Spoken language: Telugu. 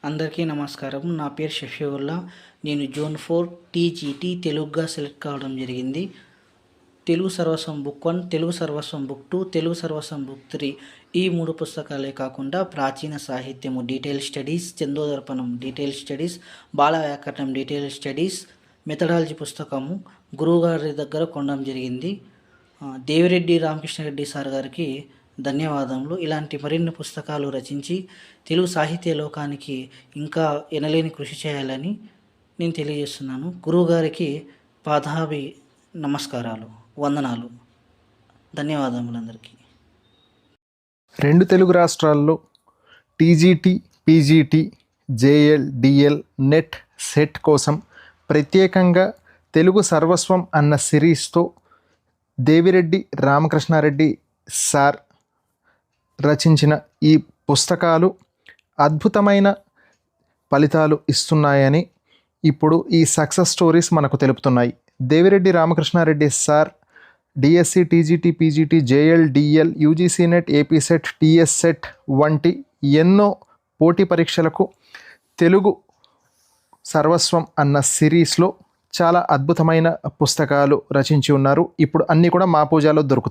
అందరికీ నమస్కారం. నా పేరు షఫీవుల్లా. నేను జోన్ 4 టీజీటీ తెలుగుగా సెలెక్ట్ కావడం జరిగింది. తెలుగు సర్వస్వం బుక్ 1, తెలుగు సర్వస్వం బుక్ 2, తెలుగు సర్వస్వం బుక్ 3 ఈ 3 పుస్తకాలే కాకుండా ప్రాచీన సాహిత్యము డీటెయిల్ స్టడీస్, చందోదర్పణం డీటెయిల్ స్టడీస్, బాల వ్యాకరణం డీటెయిల్ స్టడీస్, మెథడాలజీ పుస్తకము గురువుగారి దగ్గర కొనడం జరిగింది. దేవిరెడ్డి రామకృష్ణారెడ్డి సార్ గారికి ధన్యవాదములు. ఇలాంటి మరిన్ని పుస్తకాలు రచించి తెలుగు సాహిత్య లోకానికి ఇంకా ఎనలేని కృషి చేయాలని నేను తెలియజేస్తున్నాను. గురువుగారికి పాదాభి నమస్కారాలు, వందనాలు, ధన్యవాదములు అందరికీ. 2 తెలుగు రాష్ట్రాల్లో TGT, PGT, JL, DL, net, set కోసం ప్రత్యేకంగా తెలుగు సర్వస్వం అన్న సిరీస్తో దేవిరెడ్డి రామకృష్ణారెడ్డి సార్ రచించిన ఈ పుస్తకాలు అద్భుతమైన ఫలితాలు ఇస్తున్నాయని ఇప్పుడు ఈ సక్సెస్ స్టోరీస్ మనకు తెలుపుతున్నాయి. Devireddy Ramakrishnareddy sir DSC, TGT, PGT, JL, DL, UGC NET, AP SET, TS SET వంటి ఎన్నో పోటీ పరీక్షలకు తెలుగు సర్వస్వం అన్న సిరీస్లో చాలా అద్భుతమైన పుస్తకాలు రచించి ఉన్నారు. ఇప్పుడు అన్నీ కూడా మా పూజలో దొరుకుతాయి.